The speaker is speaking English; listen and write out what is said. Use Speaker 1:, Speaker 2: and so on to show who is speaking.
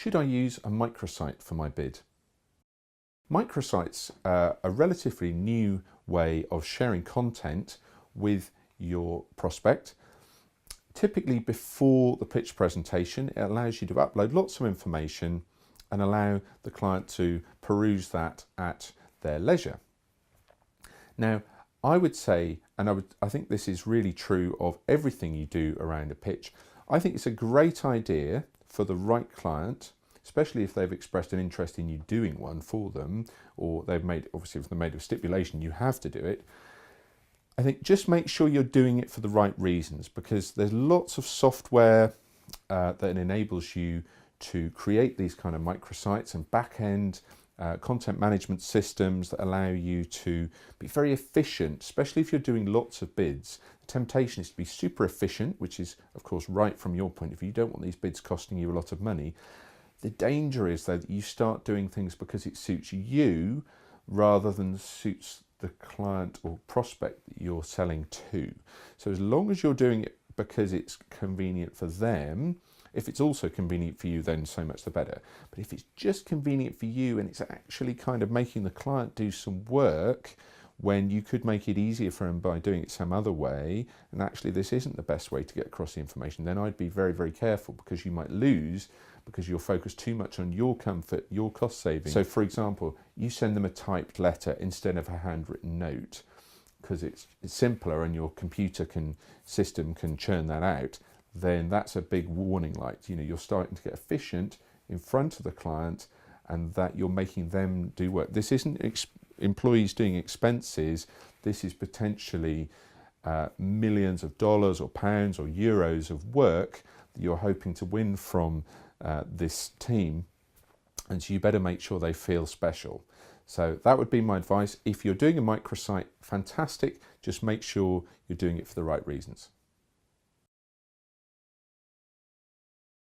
Speaker 1: Should I use a microsite for my bid? Microsites are a relatively new way of sharing content with your prospect. Typically before the pitch presentation, it allows you to upload lots of information and allow the client to peruse that at their leisure. Now, I would say, and I think this is really true of everything you do around a pitch, I think it's a great idea for the right client, especially if they've expressed an interest in you doing one for them, or they've made, obviously if they've made a stipulation, you have to do it. I think just make sure you're doing it for the right reasons, because there's lots of software that enables you to create these kind of microsites and back-end content management systems that allow you to be very efficient, especially if you're doing lots of bids. The temptation is to be super efficient, which is of course right from your point of view. You don't want these bids costing you a lot of money. The danger is though that you start doing things because it suits you rather than suits the client or prospect that you're selling to. So as long as you're doing it because it's convenient for them, if it's also convenient for you, then so much the better. But if it's just convenient for you and it's actually kind of making the client do some work when you could make it easier for them by doing it some other way, and actually this isn't the best way to get across the information, then I'd be very, very careful, because you might lose because you're focused too much on your comfort, your cost saving. So for example, you send them a typed letter instead of a handwritten note because it's simpler and your computer system can churn that out. Then that's a big warning light. You know, you're starting to get efficient in front of the client and that you're making them do work. This isn't employees doing expenses. This is potentially millions of dollars or pounds or euros of work that you're hoping to win from this team. And so you better make sure they feel special. So that would be my advice. If you're doing a microsite, fantastic. Just make sure you're doing it for the right reasons.